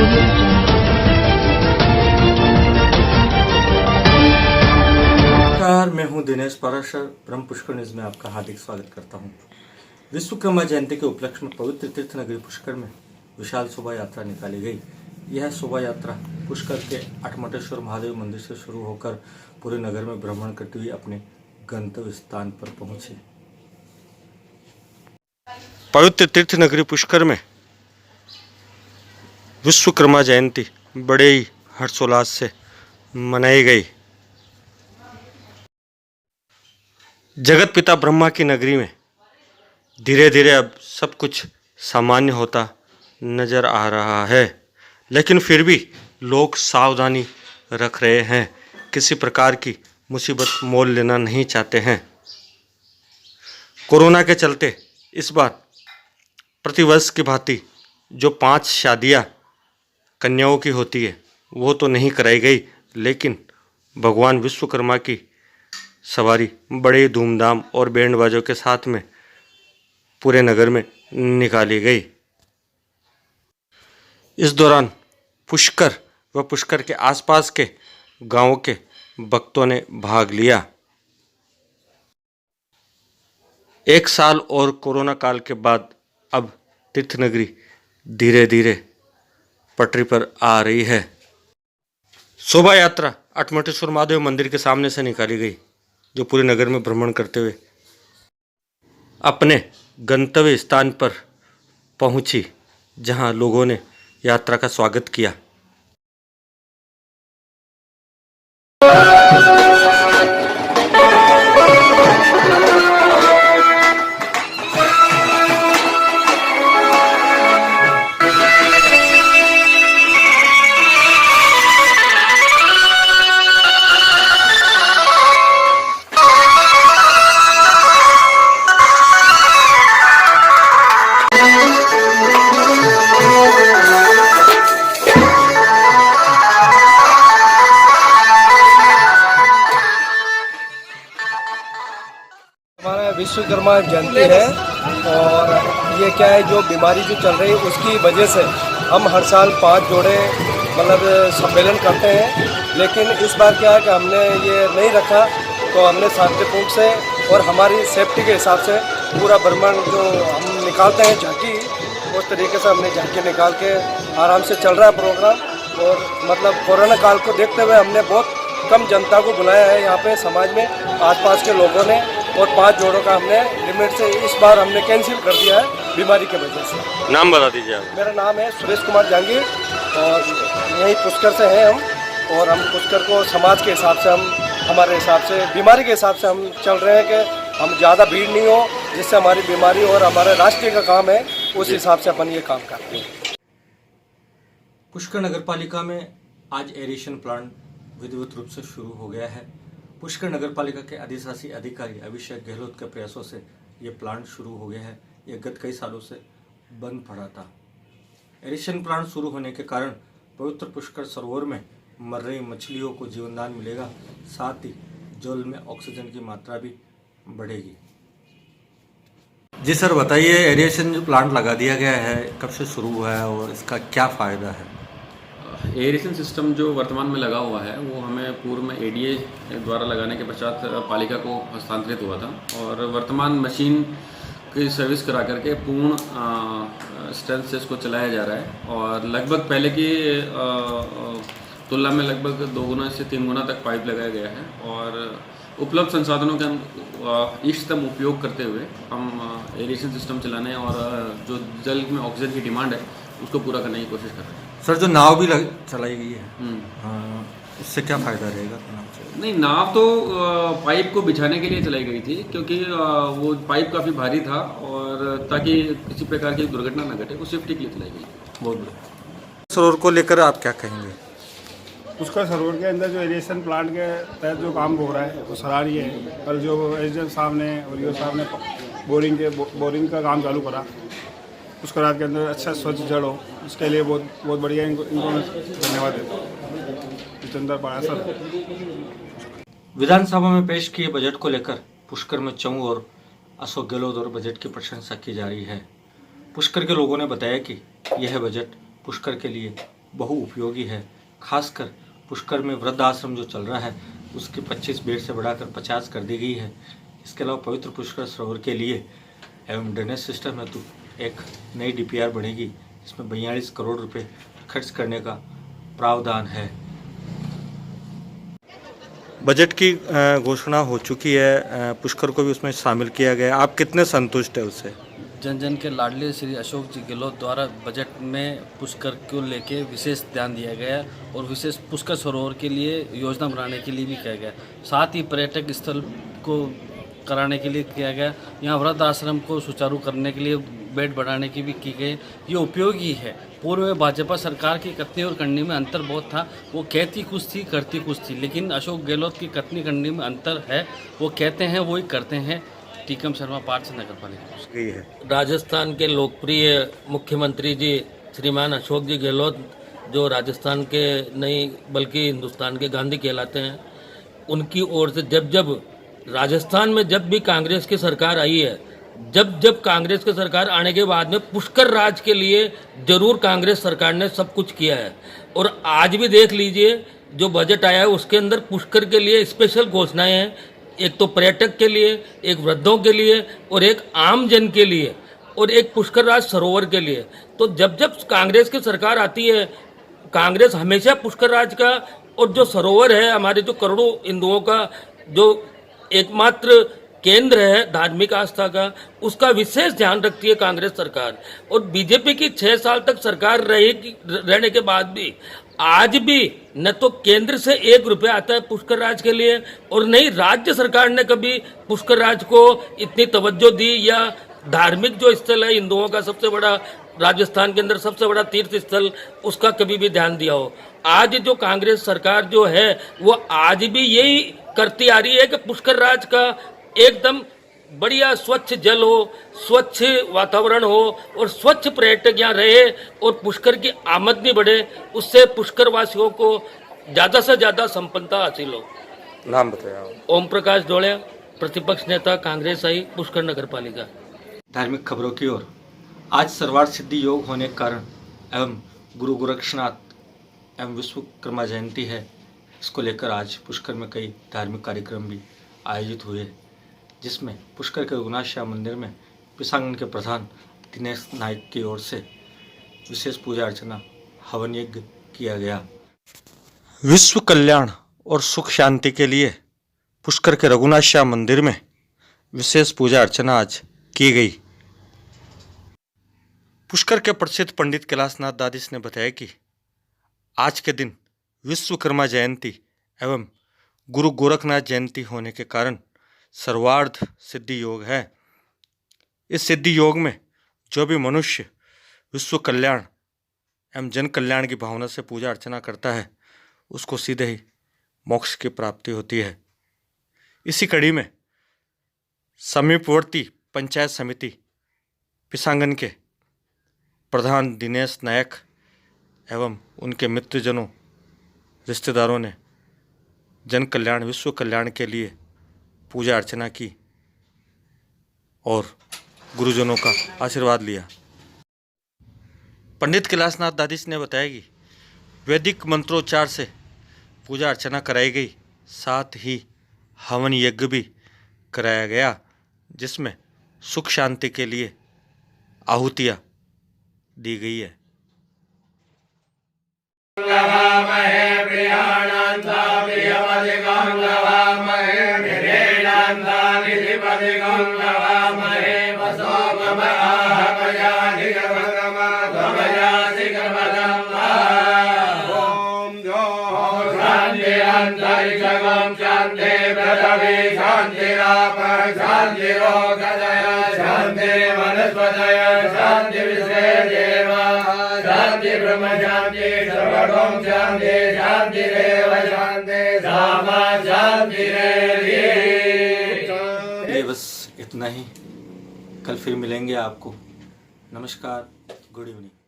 नमस्कार, मैं हूं दिनेश पाराशर। ब्रह्म पुष्कर न्यूज में आपका हार्दिक स्वागत करता हूं। विश्वकर्मा जयंती के उपलक्ष्य में पवित्र तीर्थ नगरी पुष्कर में विशाल शोभा यात्रा निकाली गई। यह शोभा यात्रा पुष्कर के अठमटेश्वर महादेव मंदिर से शुरू होकर पूरे नगर में भ्रमण करती हुई अपने गंतव्य स्थान पर पहुंची। पवित्र तीर्थ नगरी पुष्कर में विश्वकर्मा जयंती बड़े ही हर्षोल्लास से मनाई गई। जगत पिता ब्रह्मा की नगरी में धीरे धीरे अब सब कुछ सामान्य होता नजर आ रहा है, लेकिन फिर भी लोग सावधानी रख रहे हैं, किसी प्रकार की मुसीबत मोल लेना नहीं चाहते हैं। कोरोना के चलते इस बार प्रतिवर्ष की भांति जो 5 शादियां कन्याओं की होती है वो तो नहीं कराई गई, लेकिन भगवान विश्वकर्मा की सवारी बड़े धूमधाम और बैंड बाजों के साथ में पूरे नगर में निकाली गई। इस दौरान पुष्कर व पुष्कर के आसपास के गांवों के भक्तों ने भाग लिया। 1 साल और कोरोना काल के बाद अब तीर्थ नगरी धीरे धीरे पटरी पर आ रही है। शोभा यात्रा अठमटेश्वर महादेव मंदिर के सामने से निकाली गई, जो पूरे नगर में भ्रमण करते हुए अपने गंतव्य स्थान पर पहुंची, जहां लोगों ने यात्रा का स्वागत किया। हमारा विश्वकर्मा जयंती है और ये क्या है, जो बीमारी जो चल रही है उसकी वजह से हम हर साल 5 जोड़े मतलब सम्मेलन करते हैं, लेकिन इस बार क्या है कि हमने ये नहीं रखा, तो हमने शांतिपूर्ण से और हमारी सेफ्टी के हिसाब से पूरा भ्रमण जो हम निकालते हैं झांकी, उस तरीके से हमने झांकी निकाल के आराम से चल रहा है प्रोग्राम। और मतलब कोरोना काल को देखते हुए हमने बहुत कम जनता को बुलाया है यहाँ पे समाज में, आसपास के लोगों ने, और 5 जोड़ों का हमने लिमिट से इस बार हमने कैंसिल कर दिया है बीमारी की वजह से। नाम बता दीजिए आप। मेरा नाम है सुरेश कुमार जहांगीर और यही पुष्कर से हैं हम, और हम पुष्कर को समाज के हिसाब से हम हमारे हिसाब से बीमारी के हिसाब से हम चल रहे हैं कि हम ज़्यादा भीड़ नहीं हो, जिससे हमारी बीमारी और हमारे राष्ट्रीय का काम है उस हिसाब से अपन ये काम करते हैं। पुष्कर नगर पालिका में आज एरेशन प्लांट विधिवत रूप से शुरू हो गया है। पुष्कर नगर पालिका के अधिशासी अधिकारी अभिषेक गहलोत के प्रयासों से ये प्लांट शुरू हो गया है। ये गत कई सालों से बंद पड़ा था। एरेशन प्लांट शुरू होने के कारण पवित्र पुष्कर सरोवर में मर रही मछलियों को जीवनदान मिलेगा, साथ ही जल में ऑक्सीजन की मात्रा भी बढ़ेगी। जी सर, बताइए, एरेशन जो प्लांट लगा दिया गया है कब से शुरू हुआ है और इसका क्या फ़ायदा है? एयरेशन सिस्टम जो वर्तमान में लगा हुआ है वो हमें पूर्व में एडीए द्वारा लगाने के पश्चात पालिका को हस्तांतरित हुआ था, और वर्तमान मशीन की सर्विस करा करके पूर्ण स्ट्रेंथ से इसको चलाया जा रहा है, और लगभग पहले की तुलना में लगभग 2 गुना से 3 गुना तक पाइप लगाया गया है, और उपलब्ध संसाधनों के हम इष्टतम उपयोग करते हुए हम एयरेशन सिस्टम चलाने और जो जल में ऑक्सीजन की डिमांड है उसको पूरा करने की कोशिश कर रहे हैं। सर, जो नाव भी चलाई गई है, इससे क्या फ़ायदा रहेगा? नहीं, नाव तो पाइप को बिछाने के लिए चलाई गई थी, क्योंकि वो पाइप काफ़ी भारी था, और ताकि किसी प्रकार की दुर्घटना न घटे, वो सेफ्टी के लिए चलाई गई। बहुत बढ़िया। सरोवर को लेकर आप क्या कहेंगे? पुष्कर सरोवर के अंदर जो एरिएशन प्लांट के तहत जो काम हो रहा है वो सराहनीय है। कल जो एसडीएम साहब ने और ईओ साहब ने बोरिंग का काम चालू करा, पुष्कर रात के अंदर अच्छा स्वच्छ जल हो, इसके लिए बहुत बढ़िया इनको धन्यवाद देता हूँ। चंदर पाया सर। विधानसभा में पेश किए बजट को लेकर पुष्कर में चंऊ और अशोक गहलोत और बजट की प्रशंसा की जा रही है। पुष्कर के लोगों ने बताया कि यह बजट पुष्कर के लिए बहुउपयोगी है। खासकर पुष्कर में वृद्धाश्रम जो चल रहा है उसके 25 बेड से बढ़ाकर 50 कर दी गई है। इसके अलावा पवित्र पुष्कर सरोवर के लिए एवं ड्रेनेज सिस्टम हेतु एक नई DPR बनेगी। इसमें 42 करोड़ रुपए खर्च करने का प्रावधान है। बजट की घोषणा हो चुकी है, पुष्कर को भी उसमें शामिल किया गया। आप कितने संतुष्ट है उससे? जन जन के लाडले श्री अशोक जी गहलोत द्वारा बजट में पुष्कर को लेके विशेष ध्यान दिया गया और विशेष पुष्कर सरोवर के लिए योजना बनाने के लिए भी किया गया। साथ ही पर्यटक स्थल को कराने के लिए किया गया। यहाँ वृद्ध आश्रम को सुचारू करने के लिए बेड बढ़ाने की भी की गई। ये उपयोगी है। पूर्व में भाजपा सरकार की कथनी और करनी में अंतर बहुत था। वो कहती कुछ थी, करती कुछ थी, लेकिन अशोक गहलोत की कथनी करनी में अंतर है। वो कहते हैं वही करते हैं। टीकम शर्मा, पार्थ नगर पालिका। राजस्थान के लोकप्रिय मुख्यमंत्री जी श्रीमान अशोक जी गहलोत, जो राजस्थान के नहीं बल्कि हिंदुस्तान के गांधी कहलाते हैं, उनकी ओर से जब राजस्थान में जब भी कांग्रेस की सरकार आई है, जब कांग्रेस की सरकार आने के बाद में पुष्कर राज के लिए जरूर कांग्रेस सरकार ने सब कुछ किया है। और आज भी देख लीजिए जो बजट आया है उसके अंदर पुष्कर के लिए स्पेशल घोषणाएं हैं। एक तो पर्यटक के लिए, एक वृद्धों के लिए और एक आम जन के लिए और एक पुष्कर राज सरोवर के लिए। तो जब कांग्रेस की सरकार आती है, कांग्रेस हमेशा पुष्कर राज का और जो सरोवर है हमारे जो करोड़ों हिंदुओं का जो एकमात्र केंद्र है धार्मिक आस्था का, उसका विशेष ध्यान रखती है कांग्रेस सरकार। और बीजेपी की 6 साल तक सरकार रहने के बाद भी आज भी न तो केंद्र से 1 रुपया आता है पुष्कर राज के लिए और नहीं राज्य सरकार ने कभी पुष्कर राज को इतनी तवज्जो दी या धार्मिक जो स्थल है हिंदुओं का सबसे बड़ा, राजस्थान के अंदर सबसे बड़ा तीर्थ स्थल, उसका कभी भी ध्यान दिया हो। आज जो कांग्रेस सरकार जो है वो आज भी यही करती आ रही है कि पुष्कर राज का एकदम बढ़िया स्वच्छ जल हो, स्वच्छ वातावरण हो और स्वच्छ पर्यटक यहाँ रहे और पुष्कर की आमदनी बढ़े, उससे पुष्कर वासियों को ज्यादा से ज्यादा संपन्नता हासिल हो। नाम बताया। ओम प्रकाश डोलिया, प्रतिपक्ष नेता कांग्रेस आई, पुष्कर नगर पालिका। धार्मिक खबरों की ओर। आज सर्वार्थ सिद्धि योग होने के कारण एवं गुरु गोरक्षनाथ एवं विश्वकर्मा जयंती है, इसको लेकर आज पुष्कर में कई धार्मिक कार्यक्रम भी आयोजित हुए, जिसमें पुष्कर के रघुनाथ श्याम मंदिर में पिसांगन के प्रधान दिनेश नायक की ओर से विशेष पूजा अर्चना हवन यज्ञ किया गया। विश्व कल्याण और सुख शांति के लिए पुष्कर के रघुनाथ श्याम मंदिर में विशेष पूजा अर्चना आज की गई। पुष्कर के प्रसिद्ध पंडित कैलाशनाथ दादिश ने बताया कि आज के दिन विश्वकर्मा जयंती एवं गुरु गोरखनाथ जयंती होने के कारण सर्वार्थ सिद्धि योग है। इस सिद्धि योग में जो भी मनुष्य विश्व कल्याण एवं जन कल्याण की भावना से पूजा अर्चना करता है उसको सीधे ही मोक्ष की प्राप्ति होती है। इसी कड़ी में समीपवर्ती पंचायत समिति पिसांगन के प्रधान दिनेश नायक एवं उनके मित्रजनों रिश्तेदारों ने जन कल्याण विश्व कल्याण के लिए पूजा अर्चना की और गुरुजनों का आशीर्वाद लिया। पंडित कैलाशनाथ दादिश ने बताया कि वैदिक मंत्रोच्चार से पूजा अर्चना कराई गई, साथ ही हवन यज्ञ भी कराया गया, जिसमें सुख शांति के लिए आहुतियाँ दी गई है। ये बस इतना ही। कल फिर मिलेंगे आपको। नमस्कार, गुड इवनिंग।